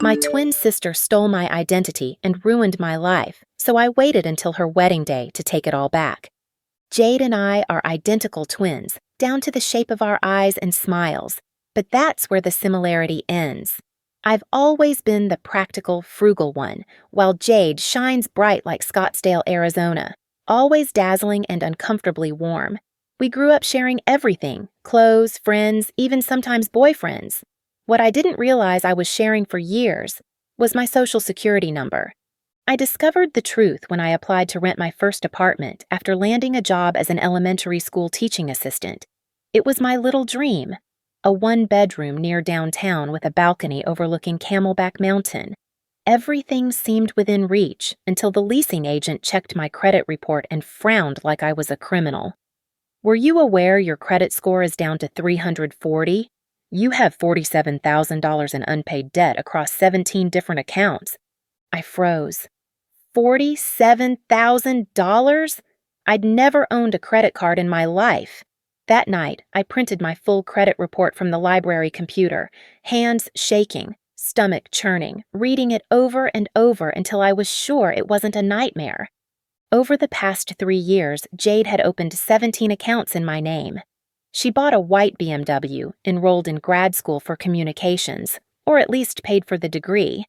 My twin sister stole my identity and ruined my life, so I waited until her wedding day to take it all back. Jade and I are identical twins, down to the shape of our eyes and smiles, but that's where the similarity ends. I've always been the practical, frugal one, while Jade shines bright like Scottsdale, Arizona, always dazzling and uncomfortably warm. We grew up sharing everything: clothes, friends, even sometimes boyfriends. What I didn't realize I was sharing for years was my social security number. I discovered the truth when I applied to rent my first apartment after landing a job as an elementary school teaching assistant. It was my little dream, a one-bedroom near downtown with a balcony overlooking Camelback Mountain. Everything seemed within reach until the leasing agent checked my credit report and frowned like I was a criminal. "Were you aware your credit score is down to 340? You have $47,000 in unpaid debt across 17 different accounts." I froze. $47,000? I'd never owned a credit card in my life. That night, I printed my full credit report from the library computer, hands shaking, stomach churning, reading it over and over until I was sure it wasn't a nightmare. Over the past 3 years, Jade had opened 17 accounts in my name. She bought a white BMW, enrolled in grad school for communications, or at least paid for the degree,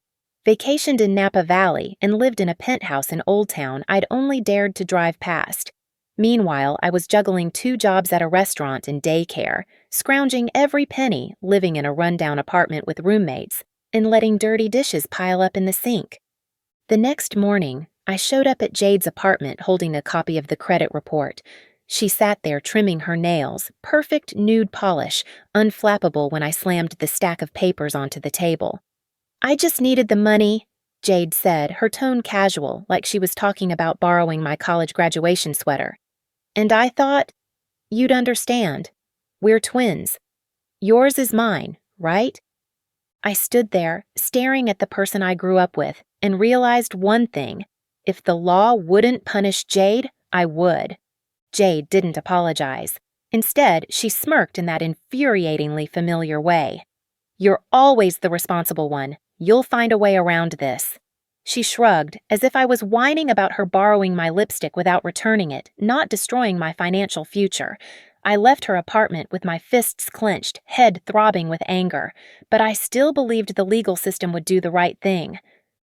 vacationed in Napa Valley, and lived in a penthouse in Old Town I'd only dared to drive past. Meanwhile, I was juggling 2 jobs at a restaurant and daycare, scrounging every penny, living in a rundown apartment with roommates, and letting dirty dishes pile up in the sink. The next morning, I showed up at Jade's apartment holding a copy of the credit report. She sat there trimming her nails, perfect nude polish, unflappable when I slammed the stack of papers onto the table. "I just needed the money," Jade said, her tone casual, like she was talking about borrowing my college graduation sweater. "And I thought you'd understand. We're twins. Yours is mine, right?" I stood there, staring at the person I grew up with, and realized one thing: if the law wouldn't punish Jade, I would. Jade didn't apologize. Instead, she smirked in that infuriatingly familiar way. "You're always the responsible one. You'll find a way around this." She shrugged, as if I was whining about her borrowing my lipstick without returning it, not destroying my financial future. I left her apartment with my fists clenched, head throbbing with anger, but I still believed the legal system would do the right thing.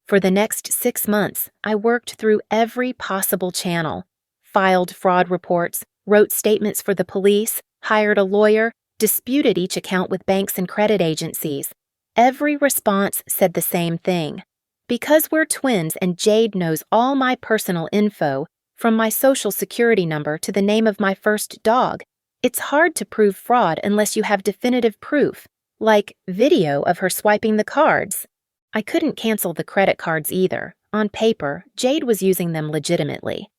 For the next 6 months, I worked through every possible channel, filed fraud reports, wrote statements for the police, hired a lawyer, disputed each account with banks and credit agencies. Every response said the same thing: because we're twins and Jade knows all my personal info, from my social security number to the name of my first dog, it's hard to prove fraud unless you have definitive proof, like video of her swiping the cards. I couldn't cancel the credit cards either. On paper, Jade was using them legitimately.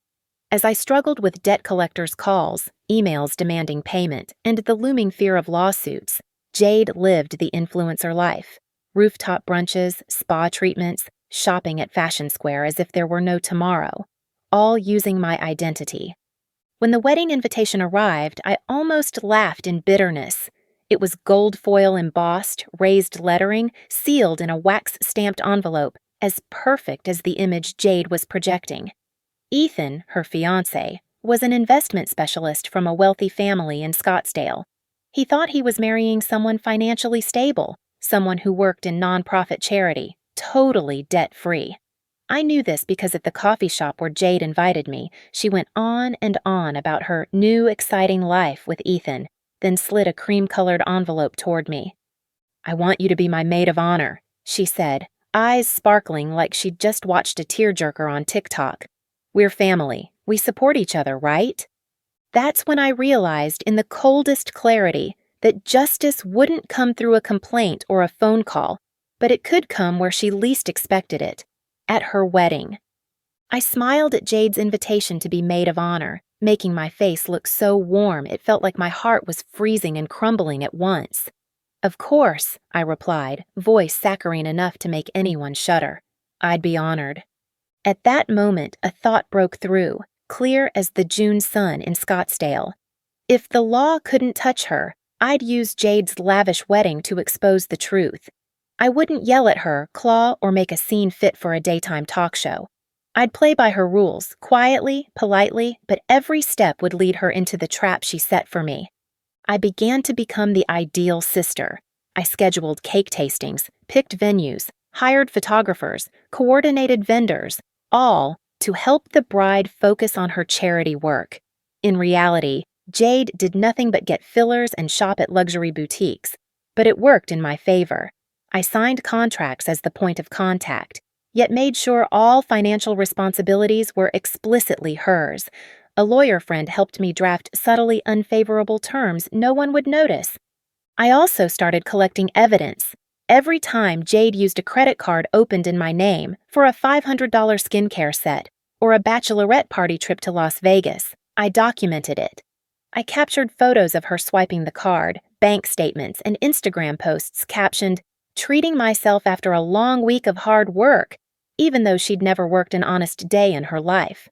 As I struggled with debt collectors' calls, emails demanding payment, and the looming fear of lawsuits, Jade lived the influencer life. Rooftop brunches, spa treatments, shopping at Fashion Square as if there were no tomorrow, all using my identity. When the wedding invitation arrived, I almost laughed in bitterness. It was gold foil embossed, raised lettering, sealed in a wax-stamped envelope, as perfect as the image Jade was projecting. Ethan, her fiancé, was an investment specialist from a wealthy family in Scottsdale. He thought he was marrying someone financially stable, someone who worked in nonprofit charity, totally debt-free. I knew this because at the coffee shop where Jade invited me, she went on and on about her new, exciting life with Ethan, then slid a cream-colored envelope toward me. "I want you to be my maid of honor," she said, eyes sparkling like she'd just watched a tearjerker on TikTok. "We're family. We support each other, right?" That's when I realized in the coldest clarity that justice wouldn't come through a complaint or a phone call, but it could come where she least expected it, at her wedding. I smiled at Jade's invitation to be maid of honor, making my face look so warm it felt like my heart was freezing and crumbling at once. "Of course," I replied, voice saccharine enough to make anyone shudder. "I'd be honored." At that moment, a thought broke through, clear as the June sun in Scottsdale. If the law couldn't touch her, I'd use Jade's lavish wedding to expose the truth. I wouldn't yell at her, claw, or make a scene fit for a daytime talk show. I'd play by her rules, quietly, politely, but every step would lead her into the trap she set for me. I began to become the ideal sister. I scheduled cake tastings, picked venues, hired photographers, coordinated vendors, all to help the bride focus on her charity work. In reality, Jade did nothing but get fillers and shop at luxury boutiques, but it worked in my favor. I signed contracts as the point of contact, yet made sure all financial responsibilities were explicitly hers. A lawyer friend helped me draft subtly unfavorable terms no one would notice. I also started collecting evidence. Every time Jade used a credit card opened in my name for a $500 skincare set or a bachelorette party trip to Las Vegas, I documented it. I captured photos of her swiping the card, bank statements, and Instagram posts captioned, "Treating myself after a long week of hard work," even though she'd never worked an honest day in her life.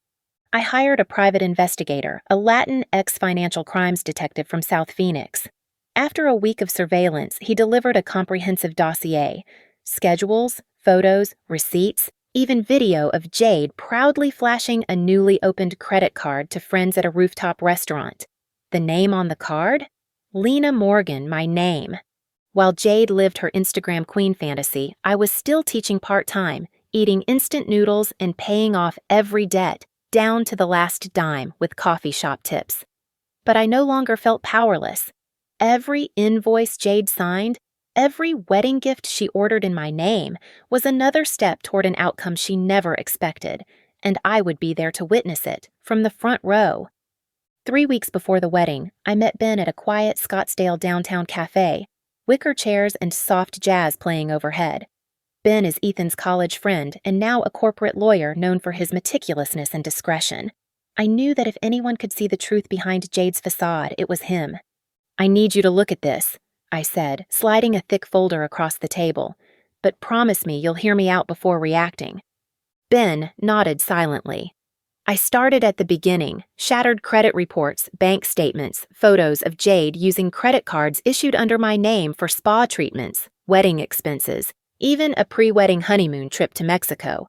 I hired a private investigator, a Latin ex-financial crimes detective from South Phoenix. After a week of surveillance, he delivered a comprehensive dossier: schedules, photos, receipts, even video of Jade proudly flashing a newly opened credit card to friends at a rooftop restaurant. The name on the card? Lena Morgan, my name. While Jade lived her Instagram queen fantasy, I was still teaching part-time, eating instant noodles and paying off every debt, down to the last dime with coffee shop tips. But I no longer felt powerless. Every invoice Jade signed, every wedding gift she ordered in my name was another step toward an outcome she never expected, and I would be there to witness it, from the front row. 3 weeks before the wedding, I met Ben at a quiet Scottsdale downtown cafe, wicker chairs and soft jazz playing overhead. Ben is Ethan's college friend and now a corporate lawyer known for his meticulousness and discretion. I knew that if anyone could see the truth behind Jade's facade, it was him. "I need you to look at this," I said, sliding a thick folder across the table. "But promise me you'll hear me out before reacting." Ben nodded silently. I started at the beginning, shattered credit reports, bank statements, photos of Jade using credit cards issued under my name for spa treatments, wedding expenses, even a pre-wedding honeymoon trip to Mexico.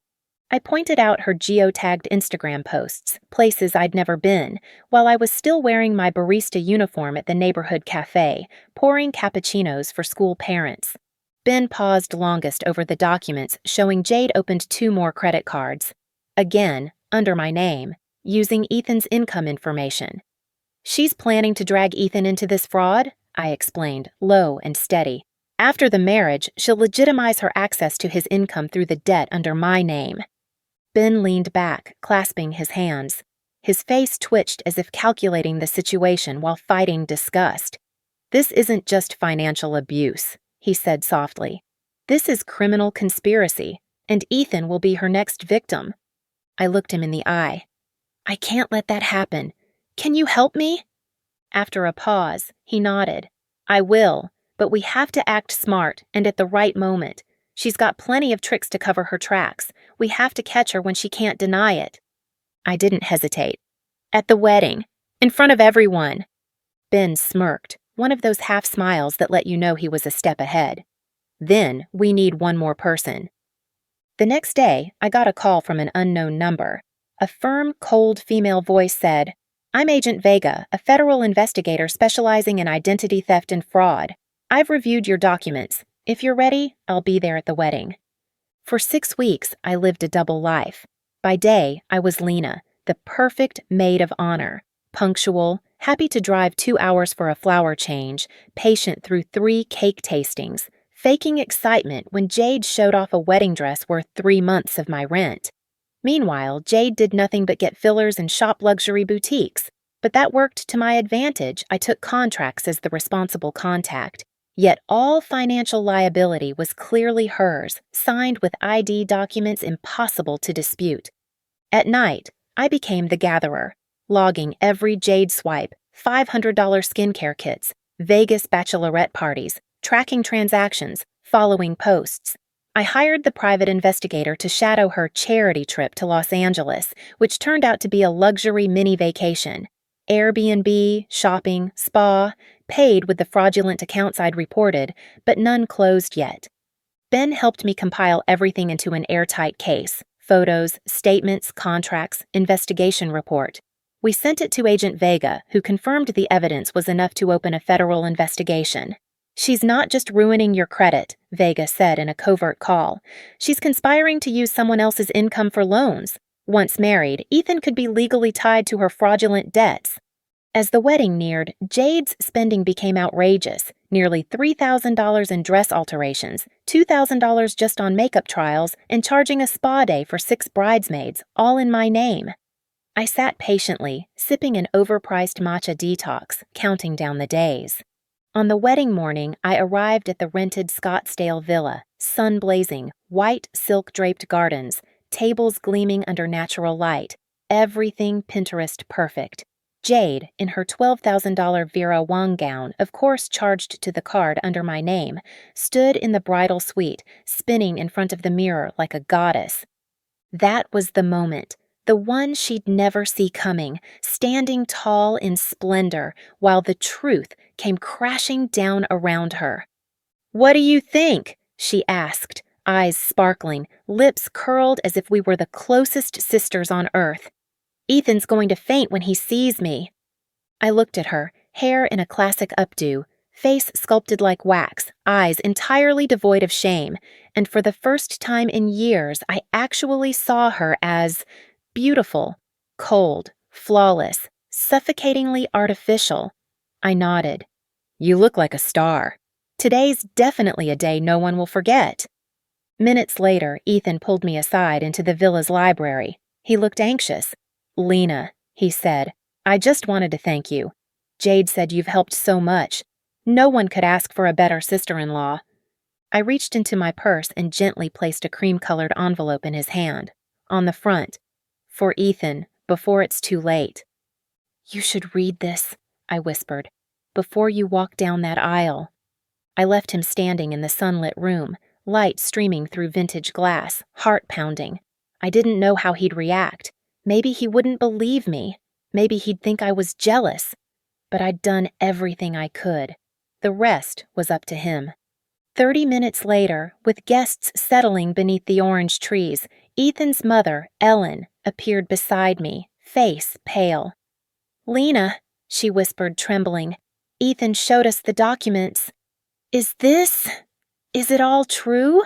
I pointed out her geotagged Instagram posts, places I'd never been, while I was still wearing my barista uniform at the neighborhood cafe, pouring cappuccinos for school parents. Ben paused longest over the documents showing Jade opened 2 more credit cards. Again, under my name, using Ethan's income information. "She's planning to drag Ethan into this fraud," I explained, low and steady. "After the marriage, she'll legitimize her access to his income through the debt under my name." Ben leaned back, clasping his hands. His face twitched as if calculating the situation while fighting disgust. "This isn't just financial abuse," he said softly. "This is criminal conspiracy, and Ethan will be her next victim." I looked him in the eye. "I can't let that happen. Can you help me?" After a pause, he nodded. "I will, but we have to act smart and at the right moment. She's got plenty of tricks to cover her tracks. We have to catch her when she can't deny it." I didn't hesitate. "At the wedding, in front of everyone." Ben smirked, one of those half smiles that let you know he was a step ahead. "Then we need one more person." The next day, I got a call from an unknown number. A firm, cold female voice said, "I'm Agent Vega, a federal investigator specializing in identity theft and fraud. I've reviewed your documents. If you're ready, I'll be there at the wedding." For 6 weeks, I lived a double life. By day, I was Lena, the perfect maid of honor, punctual, happy to drive 2 hours for a flower change, patient through 3 cake tastings, faking excitement when Jade showed off a wedding dress worth 3 months of my rent. Meanwhile, Jade did nothing but get fillers and shop luxury boutiques. But that worked to my advantage. I took contracts as the responsible contact. Yet all financial liability was clearly hers, signed with ID documents impossible to dispute. At night, I became the gatherer, logging every Jade swipe, $500 skincare kits, Vegas bachelorette parties, tracking transactions, following posts. I hired the private investigator to shadow her charity trip to Los Angeles, which turned out to be a luxury mini vacation. Airbnb, shopping, spa, paid with the fraudulent accounts I'd reported, but none closed yet. Ben helped me compile everything into an airtight case: photos, statements, contracts, investigation report. We sent it to Agent Vega, who confirmed the evidence was enough to open a federal investigation. "She's not just ruining your credit," Vega said in a covert call. "She's conspiring to use someone else's income for loans. Once married, Ethan could be legally tied to her fraudulent debts." As the wedding neared, Jade's spending became outrageous: nearly $3,000 in dress alterations, $2,000 just on makeup trials, and charging a spa day for 6 bridesmaids, all in my name. I sat patiently, sipping an overpriced matcha detox, counting down the days. On the wedding morning, I arrived at the rented Scottsdale villa, sun blazing, white silk-draped gardens, tables gleaming under natural light, everything Pinterest perfect. Jade, in her $12,000 Vera Wang gown, of course charged to the card under my name, stood in the bridal suite, spinning in front of the mirror like a goddess. That was the moment, the one she'd never see coming, standing tall in splendor, while the truth came crashing down around her. "What do you think?" she asked, eyes sparkling, lips curled as if we were the closest sisters on earth. "Ethan's going to faint when he sees me." I looked at her, hair in a classic updo, face sculpted like wax, eyes entirely devoid of shame, and for the first time in years I actually saw her as beautiful, cold, flawless, suffocatingly artificial. I nodded. "You look like a star. Today's definitely a day no one will forget." Minutes later, Ethan pulled me aside into the villa's library. He looked anxious. "Lena," he said, "I just wanted to thank you. Jade said you've helped so much. No one could ask for a better sister-in-law." I reached into my purse and gently placed a cream-colored envelope in his hand. On the front, "For Ethan, before it's too late." "You should read this," I whispered, "before you walk down that aisle." I left him standing in the sunlit room, light streaming through vintage glass, heart pounding. I didn't know how he'd react. Maybe he wouldn't believe me. Maybe he'd think I was jealous. But I'd done everything I could. The rest was up to him. 30 minutes later, with guests settling beneath the orange trees, Ethan's mother, Ellen, appeared beside me, face pale. "Lena," she whispered, trembling, "Ethan showed us the documents. Is it all true?"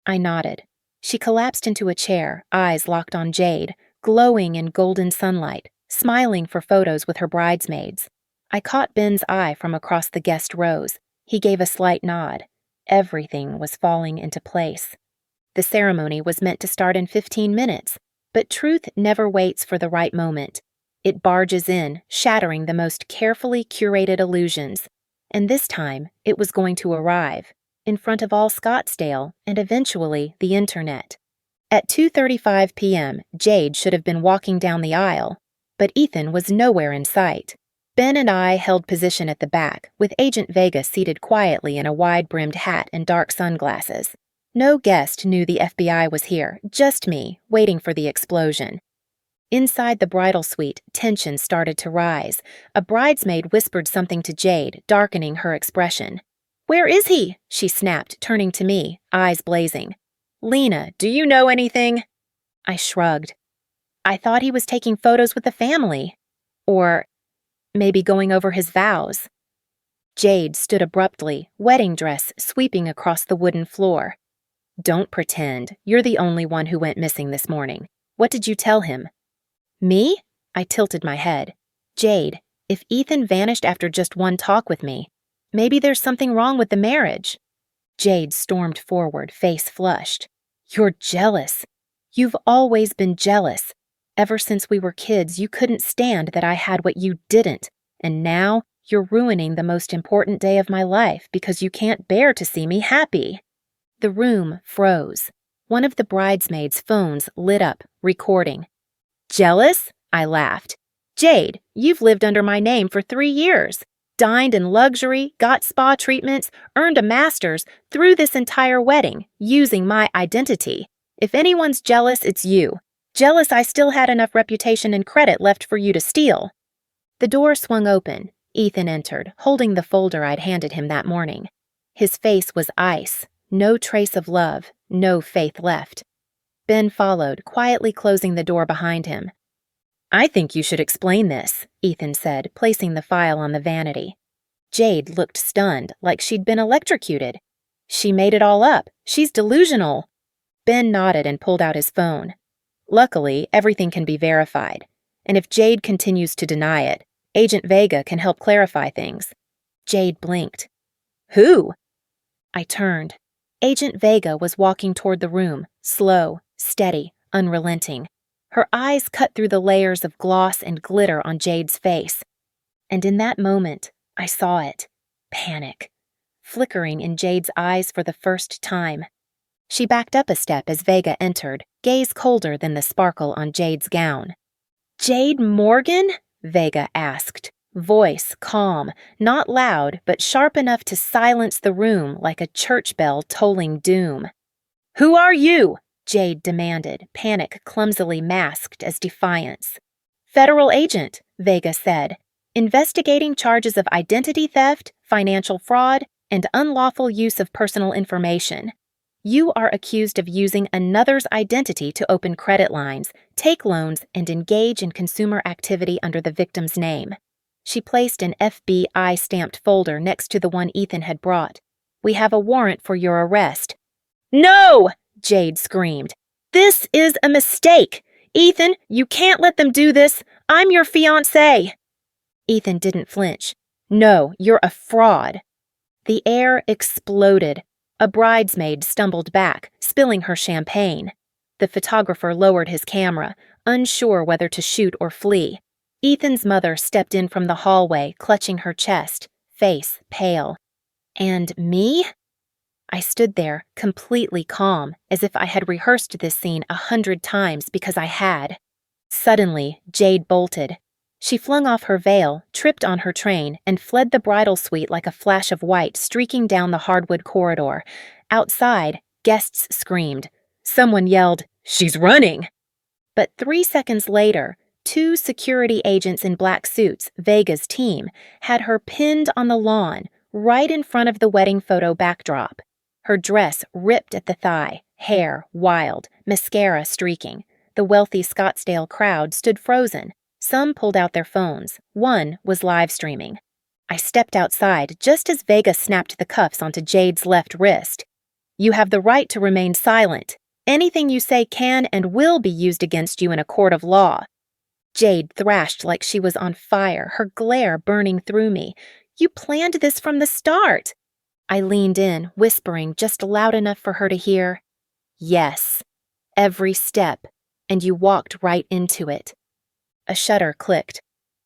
I nodded. She collapsed into a chair, eyes locked on Jade, glowing in golden sunlight, smiling for photos with her bridesmaids. I caught Ben's eye from across the guest rows. He gave a slight nod. Everything was falling into place. The ceremony was meant to start in 15 minutes, but truth never waits for the right moment. It barges in, shattering the most carefully curated illusions. And this time, it was going to arrive, in front of all Scottsdale and eventually the internet. At 2:35 p.m., Jade should have been walking down the aisle, but Ethan was nowhere in sight. Ben and I held position at the back, with Agent Vega seated quietly in a wide-brimmed hat and dark sunglasses. No guest knew the FBI was here, just me, waiting for the explosion. Inside the bridal suite, tension started to rise. A bridesmaid whispered something to Jade, darkening her expression. "Where is he?" she snapped, turning to me, eyes blazing. "Lena, do you know anything?" I shrugged. "I thought he was taking photos with the family. Or maybe going over his vows." Jade stood abruptly, wedding dress sweeping across the wooden floor. "Don't pretend. You're the only one who went missing this morning. What did you tell him?" "Me?" I tilted my head. "Jade, if Ethan vanished after just one talk with me, maybe there's something wrong with the marriage." Jade stormed forward, face flushed. "You're jealous. You've always been jealous. Ever since we were kids, you couldn't stand that I had what you didn't, and now you're ruining the most important day of my life because you can't bear to see me happy." The room froze. One of the bridesmaids' phones lit up, recording. "Jealous?" I laughed. "Jade, you've lived under my name for 3 years. Dined in luxury, got spa treatments, earned a master's, through this entire wedding, using my identity. If anyone's jealous, it's you. Jealous I still had enough reputation and credit left for you to steal." The door swung open. Ethan entered, holding the folder I'd handed him that morning. His face was ice, No trace of love, no faith left. Ben followed, quietly closing the door behind him. "I think you should explain this," Ethan said, placing the file on the vanity. Jade looked stunned, like she'd been electrocuted. "She made it all up. She's delusional." Ben nodded and pulled out his phone. "Luckily, everything can be verified. And if Jade continues to deny it, Agent Vega can help clarify things." Jade blinked. "Who?" I turned. Agent Vega was walking toward the room, slow, steady, unrelenting. Her eyes cut through the layers of gloss and glitter on Jade's face. And in that moment, I saw it. Panic. Flickering in Jade's eyes for the first time. She backed up a step as Vega entered, gaze colder than the sparkle on Jade's gown. "Jade Morgan?" Vega asked, voice calm, not loud, but sharp enough to silence the room like a church bell tolling doom. "Who are you?" Jade demanded, panic clumsily masked as defiance. "Federal agent," Vega said, "investigating charges of identity theft, financial fraud, and unlawful use of personal information. You are accused of using another's identity to open credit lines, take loans, and engage in consumer activity under the victim's name." She placed an FBI-stamped folder next to the one Ethan had brought. "We have a warrant for your arrest." "No!" Jade screamed. "This is a mistake! Ethan, you can't let them do this! I'm your fiancé!" Ethan didn't flinch. "No, you're a fraud." The air exploded. A bridesmaid stumbled back, spilling her champagne. The photographer lowered his camera, unsure whether to shoot or flee. Ethan's mother stepped in from the hallway, clutching her chest, face pale. And me? I stood there, completely calm, as if I had rehearsed this scene 100 times because I had. Suddenly, Jade bolted. She flung off her veil, tripped on her train, and fled the bridal suite like a flash of white streaking down the hardwood corridor. Outside, guests screamed. Someone yelled, "She's running!" But 3 seconds later, 2 security agents in black suits, Vega's team, had her pinned on the lawn, right in front of the wedding photo backdrop. Her dress ripped at the thigh, hair wild, mascara streaking. The wealthy Scottsdale crowd stood frozen. Some pulled out their phones. One was live streaming. I stepped outside just as Vega snapped the cuffs onto Jade's left wrist. "You have the right to remain silent. Anything you say can and will be used against you in a court of law." Jade thrashed like she was on fire, her glare burning through me. "You planned this from the start." I leaned in, whispering just loud enough for her to hear. "Yes, every step, and you walked right into it." A shutter clicked.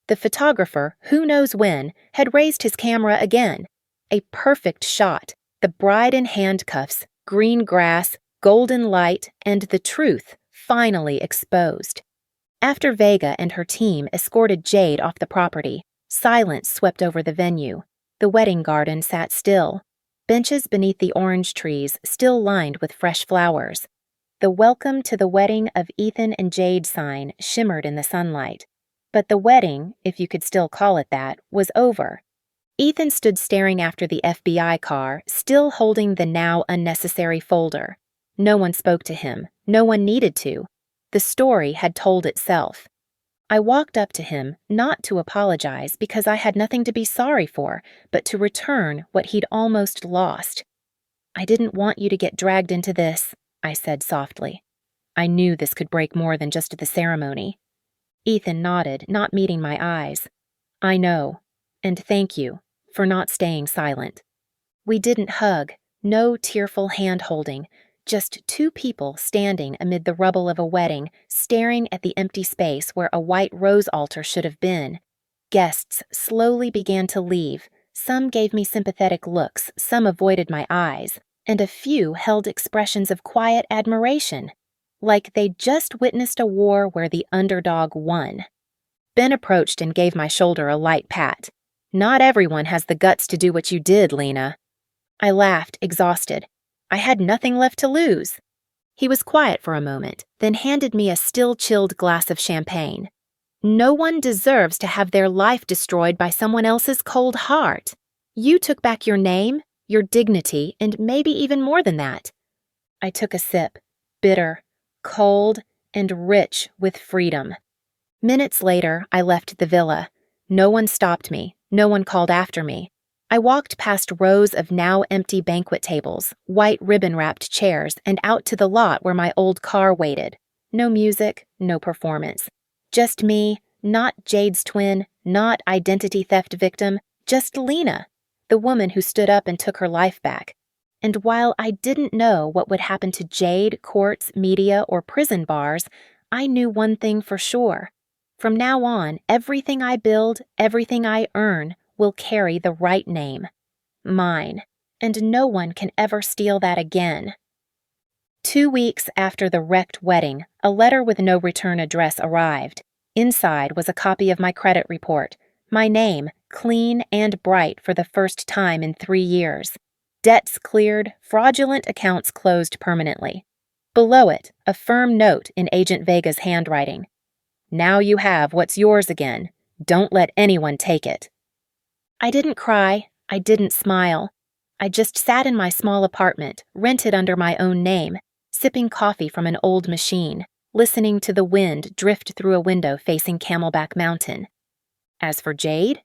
The photographer, who knows when, had raised his camera again. A perfect shot, the bride in handcuffs, green grass, golden light, and the truth finally exposed. After Vega and her team escorted Jade off the property, silence swept over the venue. The wedding garden sat still. Benches beneath the orange trees still lined with fresh flowers. The "Welcome to the Wedding of Ethan and Jade" sign shimmered in the sunlight. But the wedding, if you could still call it that, was over. Ethan stood staring after the FBI car, still holding the now unnecessary folder. No one spoke to him. No one needed to. The story had told itself. I walked up to him, not to apologize because I had nothing to be sorry for, but to return what he'd almost lost. "I didn't want you to get dragged into this," I said softly. I knew this could break more than just the ceremony. Ethan nodded, not meeting my eyes. "I know, and thank you for not staying silent." We didn't hug, no tearful hand-holding, just 2 people standing amid the rubble of a wedding, staring at the empty space where a white rose altar should have been. Guests slowly began to leave. Some gave me sympathetic looks, some avoided my eyes, and a few held expressions of quiet admiration, like they'd just witnessed a war where the underdog won. Ben approached and gave my shoulder a light pat. "Not everyone has the guts to do what you did, Lena." I laughed, exhausted. I had nothing left to lose. He was quiet for a moment, then handed me a still-chilled glass of champagne. "No one deserves to have their life destroyed by someone else's cold heart. You took back your name, your dignity, and maybe even more than that. I took a sip, bitter, cold, and rich with freedom. Minutes later, I left the villa. No one stopped me. No one called after me. I walked past rows of now empty banquet tables, white ribbon-wrapped chairs, and out to the lot where my old car waited. No music, no performance. Just me, not Jade's twin, not identity theft victim, just Lena, the woman who stood up and took her life back. And while I didn't know what would happen to Jade, courts, media, or prison bars, I knew one thing for sure. From now on, everything I build, everything I earn, will carry the right name. Mine. And no one can ever steal that again. 2 weeks after the wrecked wedding, a letter with no return address arrived. Inside was a copy of my credit report. My name, clean and bright for the first time in 3 years. Debts cleared, fraudulent accounts closed permanently. Below it, a firm note in Agent Vega's handwriting. Now you have what's yours again. Don't let anyone take it. I didn't cry. I didn't smile. I just sat in my small apartment, rented under my own name, sipping coffee from an old machine, listening to the wind drift through a window facing Camelback Mountain. As for Jade,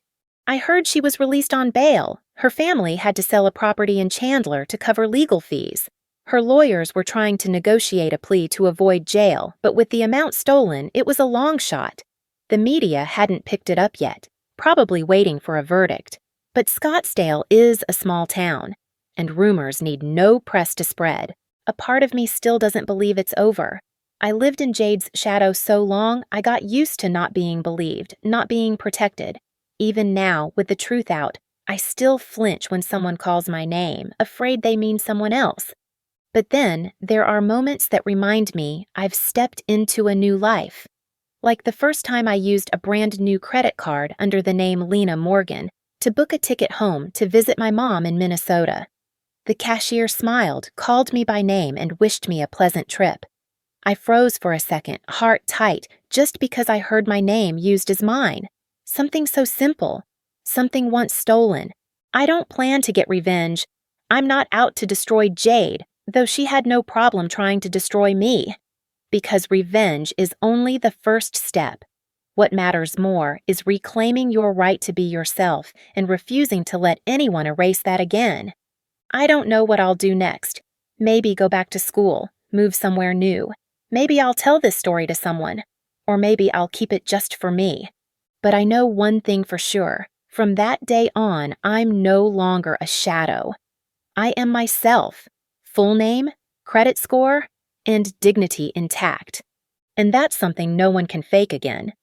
I heard she was released on bail. Her family had to sell a property in Chandler to cover legal fees. Her lawyers were trying to negotiate a plea to avoid jail, but with the amount stolen, it was a long shot. The media hadn't picked it up yet, probably waiting for a verdict. But Scottsdale is a small town, and rumors need no press to spread. A part of me still doesn't believe it's over. I lived in Jade's shadow so long, I got used to not being believed, not being protected. Even now, with the truth out, I still flinch when someone calls my name, afraid they mean someone else. But then, there are moments that remind me I've stepped into a new life. Like the first time I used a brand new credit card under the name Lena Morgan to book a ticket home to visit my mom in Minnesota. The cashier smiled, called me by name, and wished me a pleasant trip. I froze for a second, heart tight, just because I heard my name used as mine. Something so simple. Something once stolen. I don't plan to get revenge. I'm not out to destroy Jade, though she had no problem trying to destroy me. Because revenge is only the first step. What matters more is reclaiming your right to be yourself and refusing to let anyone erase that again. I don't know what I'll do next. Maybe go back to school, move somewhere new. Maybe I'll tell this story to someone. Or maybe I'll keep it just for me. But I know one thing for sure. From that day on, I'm no longer a shadow. I am myself. Full name, credit score, and dignity intact. And that's something no one can fake again.